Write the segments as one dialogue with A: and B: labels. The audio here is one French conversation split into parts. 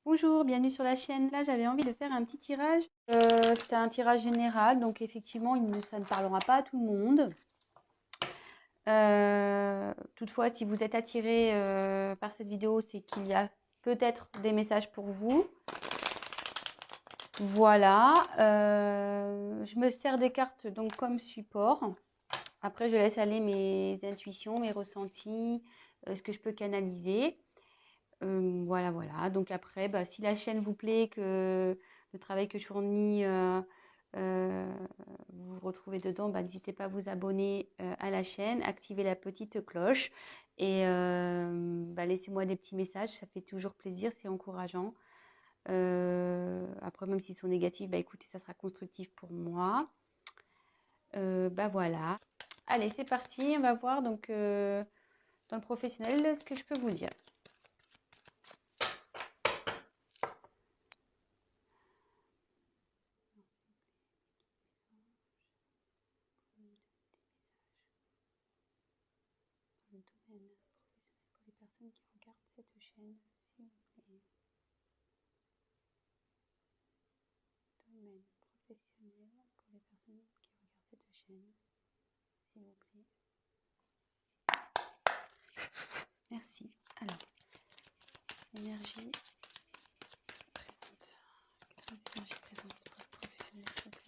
A: Bonjour, bienvenue sur la chaîne. Là, j'avais envie de faire un petit tirage. C'était un tirage général, donc effectivement, ça ne parlera pas à tout le monde. Toutefois, si vous êtes attiré par cette vidéo, c'est qu'il y a peut-être des messages pour vous. Voilà. Je me sers des cartes donc comme support. Après, je laisse aller mes intuitions, mes ressentis, ce que je peux canaliser. Voilà, voilà. Donc après, si la chaîne vous plaît, que le travail que je fournis, vous vous retrouvez dedans, n'hésitez pas à vous abonner à la chaîne, activer la petite cloche et laissez-moi des petits messages, ça fait toujours plaisir, c'est encourageant. Après, même s'ils sont négatifs, écoutez, ça sera constructif pour moi. Voilà. Allez, c'est parti, on va voir donc dans le professionnel ce que je peux vous dire. Le domaine professionnel pour les personnes qui regardent cette chaîne, s'il vous plaît. Domaine professionnel pour les personnes qui regardent cette chaîne, s'il vous plaît. Merci. Alors, énergie présente. Quelles sont les énergies présentes pour le professionnel, s'il vous plaît?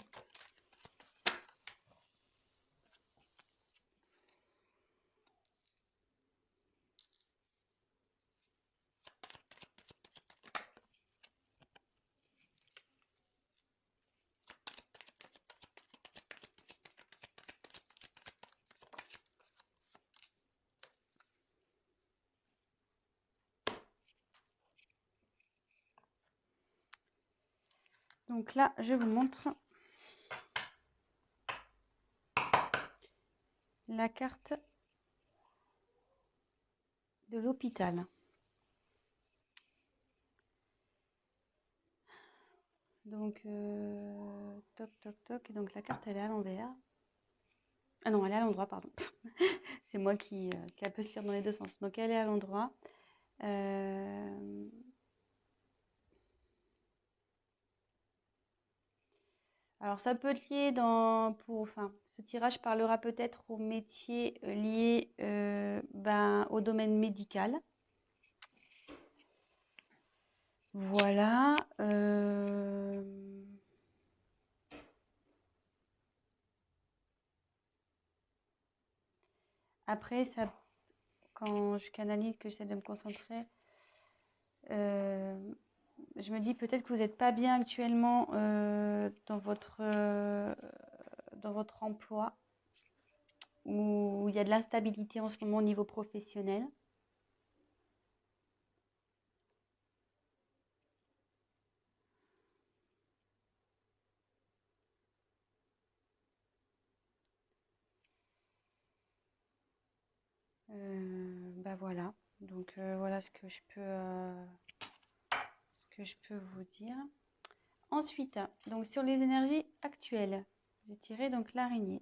A: Donc là, je vous montre la carte de l'hôpital. Donc, toc, toc, toc. Et donc, la carte, elle est à l'envers. Ah non, elle est à l'endroit, pardon. C'est moi qui peut se lire dans les deux sens. Donc, elle est à l'endroit. Alors, ça peut être lié ce tirage parlera peut-être aux métiers liés au domaine médical. Voilà. Après, quand je canalise, que j'essaie de me concentrer, je me dis peut-être que vous n'êtes pas bien actuellement dans votre emploi, où il y a de l'instabilité en ce moment au niveau professionnel. Voilà. Donc voilà ce que je peux vous dire. Ensuite, donc sur les énergies actuelles, j'ai tiré donc l'araignée.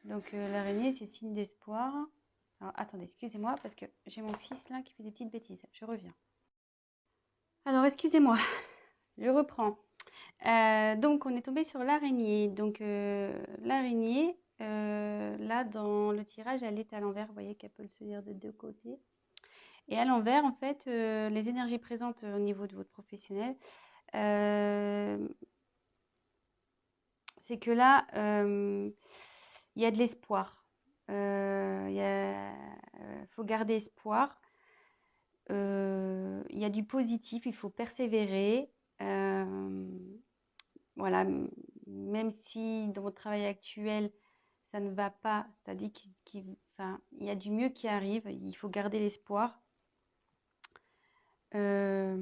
A: Donc l'araignée, c'est signe d'espoir. Alors attendez, excusez-moi parce que j'ai mon fils là qui fait des petites bêtises. Je reviens. Alors excusez-moi, je reprends. Donc on est tombé sur l'araignée. Donc l'araignée, là dans le tirage, elle est à l'envers. Vous voyez qu'elle peut se lire de deux côtés. Et à l'envers, en fait, les énergies présentes au niveau de votre professionnel, c'est que là, il y a de l'espoir. Il faut garder espoir. Il y a du positif, il faut persévérer. Voilà, même si dans votre travail actuel, ça ne va pas, ça dit qu'il y a du mieux qui arrive, il faut garder l'espoir. Voilà,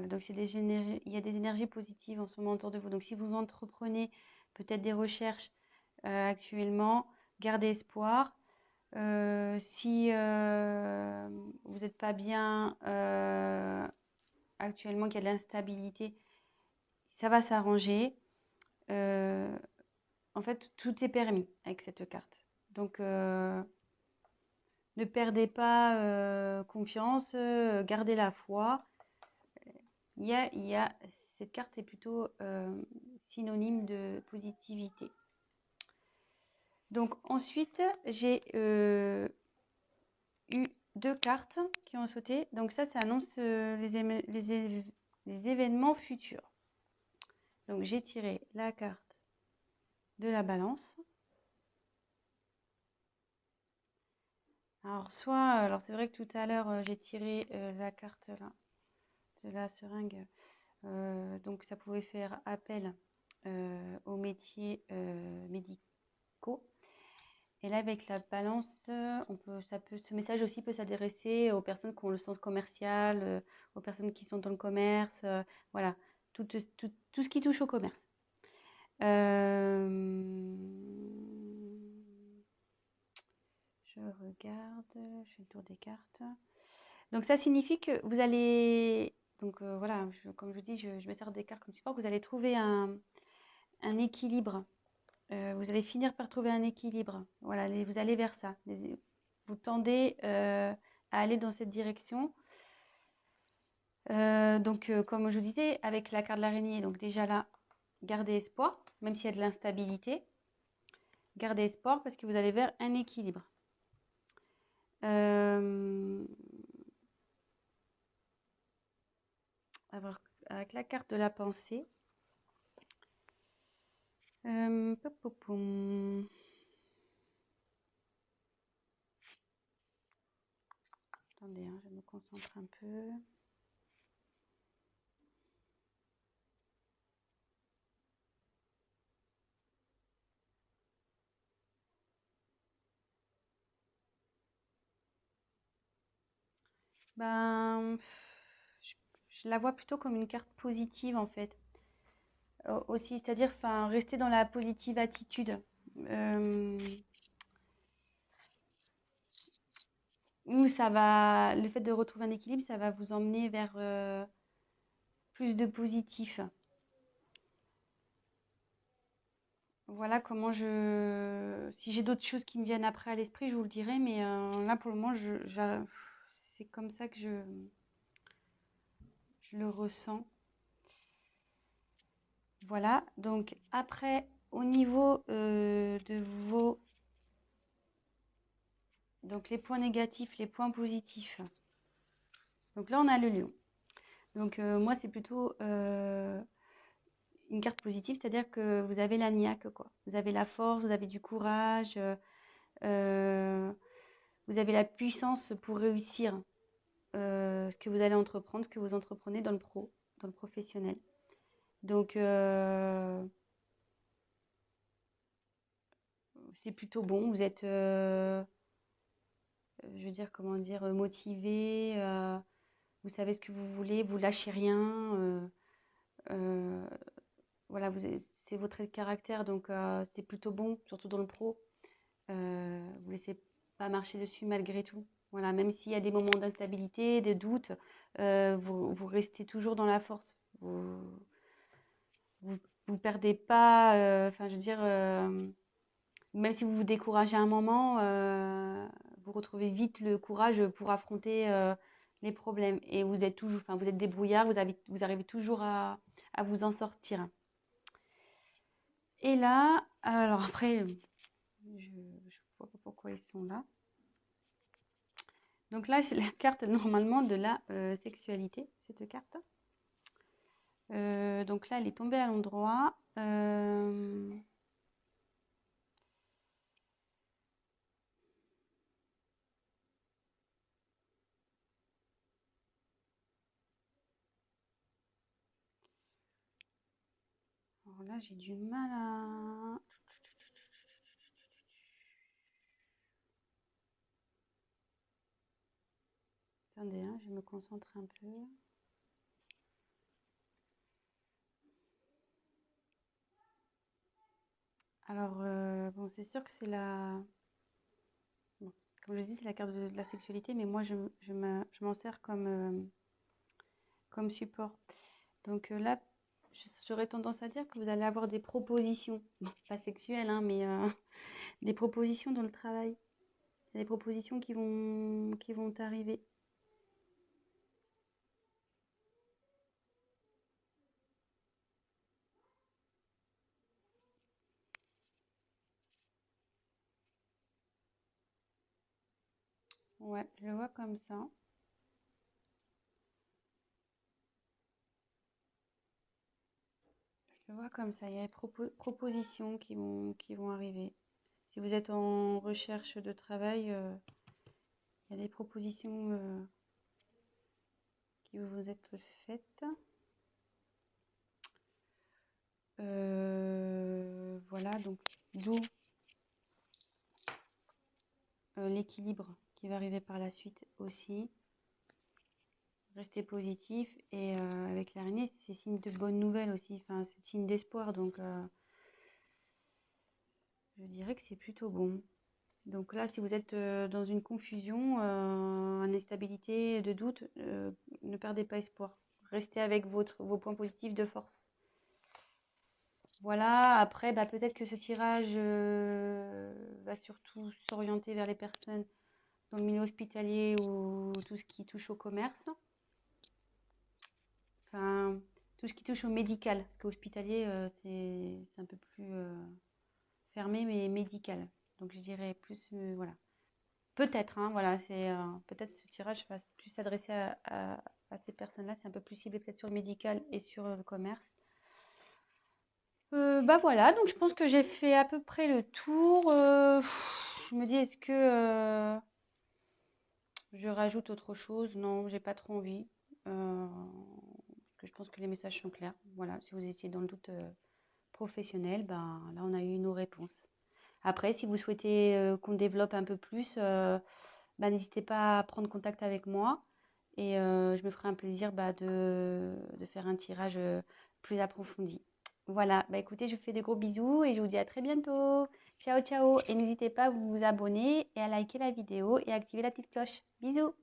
A: donc il y a des énergies positives en ce moment autour de vous. Donc si vous entreprenez peut-être des recherches actuellement, gardez espoir. Si vous n'êtes pas bien actuellement, qu'il y a de l'instabilité, ça va s'arranger. En fait, tout est permis avec cette carte. Donc, ne ne perdez pas confiance, gardez la foi. Cette carte est plutôt synonyme de positivité. Donc ensuite, j'ai eu 2 cartes qui ont sauté. Donc ça annonce les événements futurs. Donc j'ai tiré la carte de la balance. Alors c'est vrai que tout à l'heure j'ai tiré la carte là de la seringue. Donc ça pouvait faire appel aux métiers médicaux. Et là, avec la balance, ce message aussi peut s'adresser aux personnes qui ont le sens commercial, aux personnes qui sont dans le commerce, voilà, tout ce qui touche au commerce. Je regarde, je fais le tour des cartes. Donc ça signifie que vous allez, donc voilà, comme je vous dis, je me sers des cartes comme support, vous allez trouver un équilibre. Vous allez finir par trouver un équilibre. Voilà, vous allez vers ça. Vous tendez à aller dans cette direction. Donc, comme je vous disais, avec la carte de l'araignée, donc déjà là, gardez espoir, même s'il y a de l'instabilité. Gardez espoir parce que vous allez vers un équilibre. Avec la carte de la pensée. Attendez, hein, je me concentre un peu. Ben, je la vois plutôt comme une carte positive en fait. Aussi, c'est-à-dire rester dans la positive attitude. Où le fait de retrouver un équilibre, ça va vous emmener vers plus de positif. Voilà comment si j'ai d'autres choses qui me viennent après à l'esprit, je vous le dirai, mais là pour le moment, c'est comme ça que je le ressens. Voilà, donc après, au niveau de vos... Donc les points négatifs, les points positifs. Donc là, on a le lion. Donc moi, c'est plutôt une carte positive, c'est-à-dire que vous avez la niaque, quoi. Vous avez la force, vous avez du courage, vous avez la puissance pour réussir ce que vous allez entreprendre, ce que vous entreprenez dans le professionnel. Donc, c'est plutôt bon. Vous êtes, je veux dire, comment dire, motivé. Vous savez ce que vous voulez, vous lâchez rien. Voilà, c'est votre trait de caractère, donc c'est plutôt bon, surtout dans le pro. Vous laissez pas marcher dessus malgré tout. Voilà, même s'il y a des moments d'instabilité, de doute, vous restez toujours dans la force. Vous perdez pas. Je veux dire, même si vous vous découragez un moment, vous retrouvez vite le courage pour affronter les problèmes. Et vous êtes toujours, vous êtes débrouillard, vous arrivez toujours à vous en sortir. Et là, alors après, je vois pas pourquoi ils sont là. Donc là, c'est la carte normalement de la sexualité, cette carte. Donc là, elle est tombée à l'endroit. Alors là, j'ai du mal à... Attendez, hein, je me concentre un peu. Alors, bon, c'est sûr que c'est la... Bon, comme je dis, c'est la carte de la sexualité, mais moi, je m'en sers comme support. Donc là, j'aurais tendance à dire que vous allez avoir des propositions, bon, pas sexuelles, hein, mais des propositions dans le travail. Il y a des propositions qui vont arriver. Ouais, je le vois comme ça. Je le vois comme ça. Il y a des propositions qui vont arriver. Si vous êtes en recherche de travail, il y a des propositions qui vont vous être faites. Voilà, donc d'où l'équilibre qui va arriver par la suite aussi. Restez positif et avec l'araignée, c'est signe de bonnes nouvelles aussi. Enfin, c'est signe d'espoir, donc je dirais que c'est plutôt bon. Donc là, si vous êtes dans une confusion, une instabilité, de doute, ne perdez pas espoir. Restez avec vos points positifs de force. Voilà, après, bah, peut-être que ce tirage va surtout s'orienter vers les personnes dans le milieu hospitalier ou tout ce qui touche au commerce. Enfin, tout ce qui touche au médical. Parce qu'hospitalier, c'est un peu plus fermé, mais médical. Donc je dirais plus, voilà. Peut-être, hein, voilà, peut-être ce tirage va plus s'adresser à ces personnes-là. C'est un peu plus ciblé peut-être sur le médical et sur le commerce. Bah voilà, donc je pense que j'ai fait à peu près le tour. Je me dis, est-ce que je rajoute autre chose? Non, j'ai pas trop envie. Parce que je pense que les messages sont clairs. Voilà, si vous étiez dans le doute professionnel, ben là on a eu nos réponses. Après, si vous souhaitez qu'on développe un peu plus, bah, n'hésitez pas à prendre contact avec moi et je me ferai un plaisir bah, de faire un tirage plus approfondi. Voilà, bah écoutez, je vous fais des gros bisous et je vous dis à très bientôt. Ciao, ciao. Et n'hésitez pas à vous abonner et à liker la vidéo et à activer la petite cloche. Bisous.